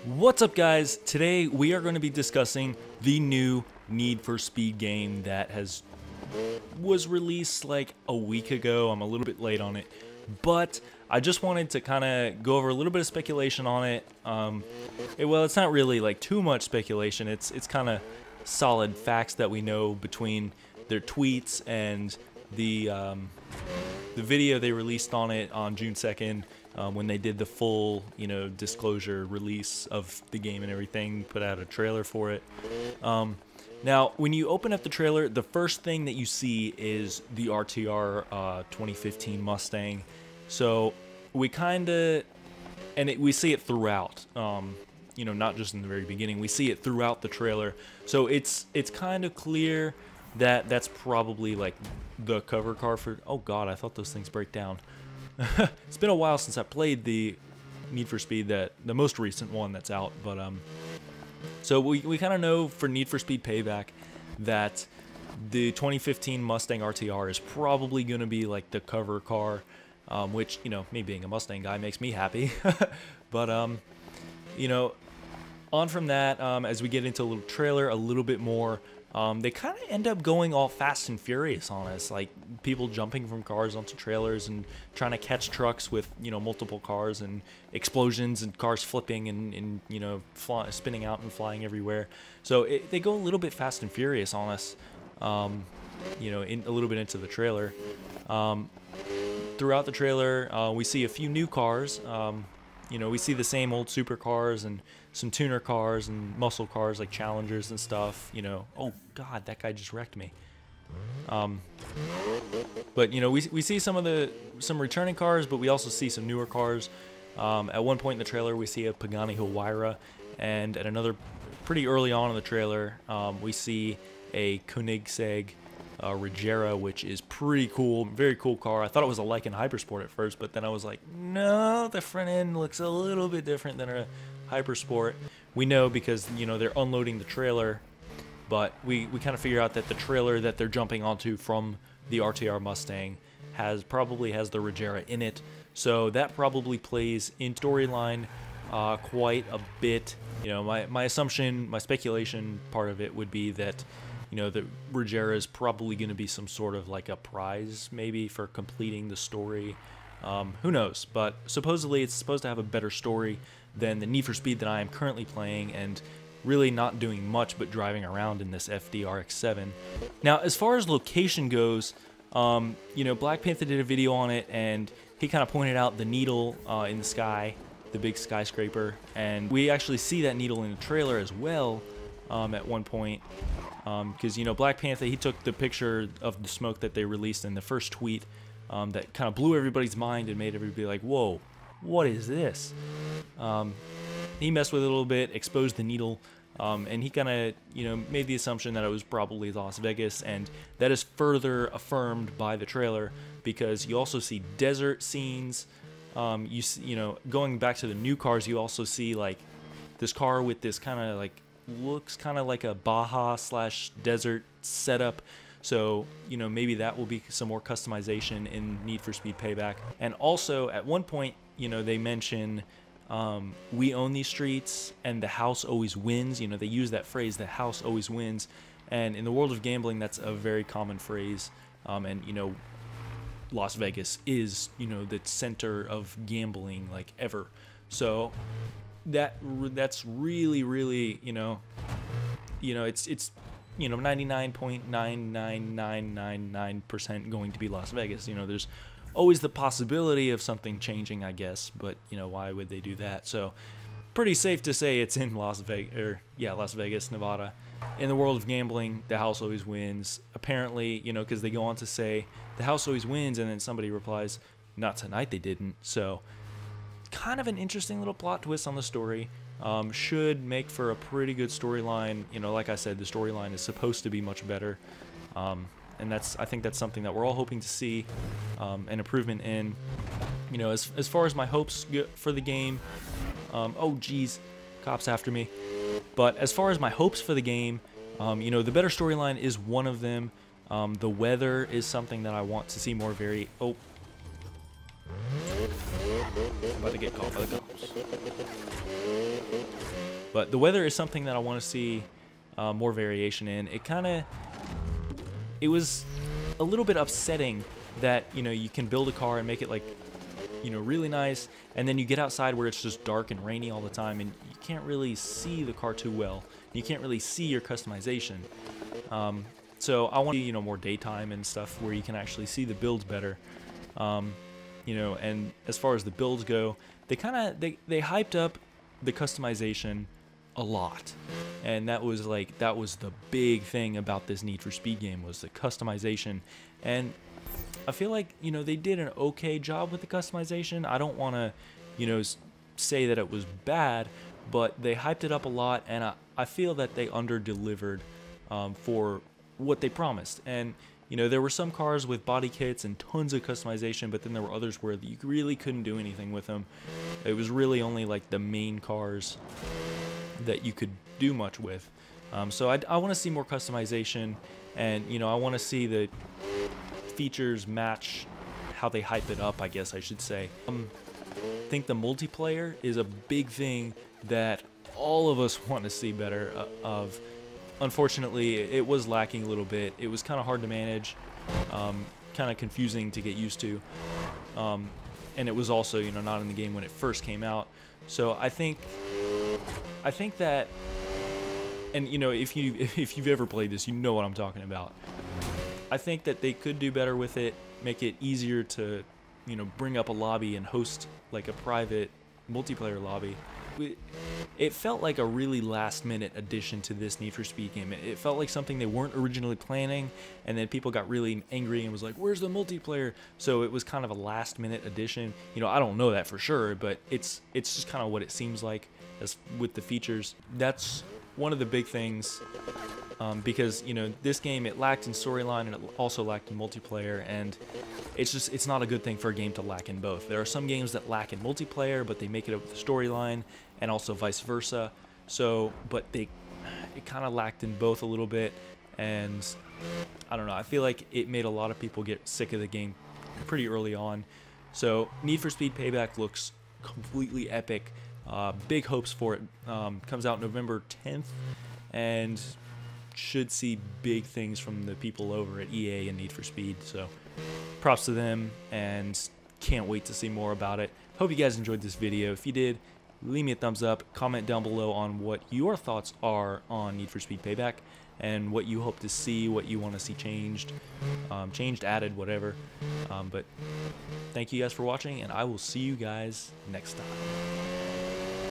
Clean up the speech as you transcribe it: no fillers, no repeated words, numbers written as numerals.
What's up, guys? Today we are going to be discussing the new Need for Speed game that was released like a week ago. I'm a little bit late on it, but I just wanted to kind of go over a little bit of speculation on it. Well, it's not really like too much speculation. It's kind of solid facts that we know between their tweets and the video they released on it on June 2nd. When they did the full, disclosure release of the game and everything, put out a trailer for it. Now, when you open up the trailer, the first thing that you see is the RTR 2015 Mustang. So we kind of, we see it throughout. Not just in the very beginning. We see it throughout the trailer. So it's kind of clear that that's probably like the cover car for. Oh God, I thought those things break down. It's been a while since I played the Need for Speed, the most recent one that's out, but so we kind of know for Need for Speed Payback that the 2015 Mustang RTR is probably going to be like the cover car, which, me being a Mustang guy makes me happy. But on from that, as we get into a little trailer a little bit more, they kind of end up going all fast and furious on us, like people jumping from cars onto trailers and trying to catch trucks with, multiple cars, and explosions and cars flipping and spinning out and flying everywhere. So they go a little bit fast and furious on us, in a little bit into the trailer. Throughout the trailer, we see a few new cars. We see the same old supercars and some tuner cars and muscle cars like Challengers and stuff. Oh God, that guy just wrecked me. But we see some returning cars, but we also see some newer cars. At one point in the trailer, we see a Pagani Huayra, and at another, pretty early on in the trailer, we see a Koenigsegg Regera, which is pretty cool, very cool car. I thought it was a Lykan Hypersport at first, but then I was like, no, the front end looks a little bit different than a Hypersport. We know because they're unloading the trailer, but we kind of figure out that the trailer that they're jumping onto from the RTR Mustang probably has the Regera in it, so that probably plays in storyline quite a bit. My assumption, my speculation part of it would be that the Regera is probably going to be some sort of like a prize, maybe, for completing the story. Who knows? But supposedly it's supposed to have a better story than the Need for Speed that I am currently playing, and really not doing much but driving around in this FDRX7. Now, as far as location goes, Black Panther did a video on it, and he kind of pointed out the needle in the sky, the big skyscraper, and we actually see that needle in the trailer as well at one point. Because Black Panther, he took the picture of the smoke that they released in the first tweet, that kind of blew everybody's mind and made everybody like, whoa, what is this? He messed with it a little bit, exposed the needle, and he kind of made the assumption that it was probably Las Vegas, and that is further affirmed by the trailer, because you also see desert scenes. Going back to the new cars, you also see like this car with this kind of like, looks kind of like a Baja / desert setup, so maybe that will be some more customization in Need for Speed Payback. And also at one point they mention we own these streets and the house always wins. They use that phrase, the house always wins, and in the world of gambling that's a very common phrase. And Las Vegas is the center of gambling like ever, so that's really it's 99.99999% going to be Las Vegas. There's always the possibility of something changing, I guess, but why would they do that? So pretty safe to say it's in Las Vegas, Nevada. In the world of gambling, the house always wins. Apparently, because they go on to say the house always wins, and then somebody replies, not tonight they didn't. So kind of an interesting little plot twist on the story. Should make for a pretty good storyline. Like I said, the storyline is supposed to be much better, and I think that's something that we're all hoping to see an improvement in. As far as my hopes for the game, oh geez, cops after me. But as far as my hopes for the game, the better storyline is one of them. The weather is something that I want to see more Oh. I'm about to get caught by the cops. But the weather is something that I want to see more variation in. It was a little bit upsetting that, you know, you can build a car and make it like, you know, really nice, and then you get outside where it's just dark and rainy all the time, and you can't really see the car too well. You can't really see your customization. So I want to, you know, more daytime and stuff where you can actually see the builds better. You know, and as far as the builds go, they hyped up the customization a lot, and that was the big thing about this Need for Speed game, was the customization. And I feel like, you know, they did an okay job with the customization. I don't want to, you know, say that it was bad, but they hyped it up a lot, and I feel that they under-delivered for what they promised. And, you know, there were some cars with body kits and tons of customization, but then there were others where you really couldn't do anything with them. It was really only like the main cars that you could do much with. So I want to see more customization, and, you know, I want to see the features match how they hype it up, I guess I should say. I think the multiplayer is a big thing that all of us want to see better of. Unfortunately, it was lacking a little bit. It was kind of hard to manage, kind of confusing to get used to, and it was also, you know, not in the game when it first came out. So I think that, and, you know, if you've ever played this, you know what I'm talking about. I think that they could do better with it, make it easier to, you know, bring up a lobby and host like a private multiplayer lobby. It felt like a really last-minute addition to this Need for Speed game. It felt like something they weren't originally planning, and then people got really angry and was like, "Where's the multiplayer?" So it was kind of a last-minute addition. You know, I don't know that for sure, but it's just kind of what it seems like as with the features. That's one of the big things, because, you know, this game, it lacked in storyline and it also lacked in multiplayer, and it's not a good thing for a game to lack in both. There are some games that lack in multiplayer, but they make it up with the storyline, and also vice versa. So, but it kind of lacked in both a little bit, and I don't know, I feel like it made a lot of people get sick of the game pretty early on. So Need for Speed Payback looks completely epic. Big hopes for it. Comes out November 10th, and should see big things from the people over at EA and Need for Speed. So props to them, and can't wait to see more about it. Hope you guys enjoyed this video. If you did, leave me a thumbs up. Comment down below on what your thoughts are on Need for Speed Payback, and what you hope to see, what you want to see changed, added, whatever. But thank you guys for watching, and I will see you guys next time.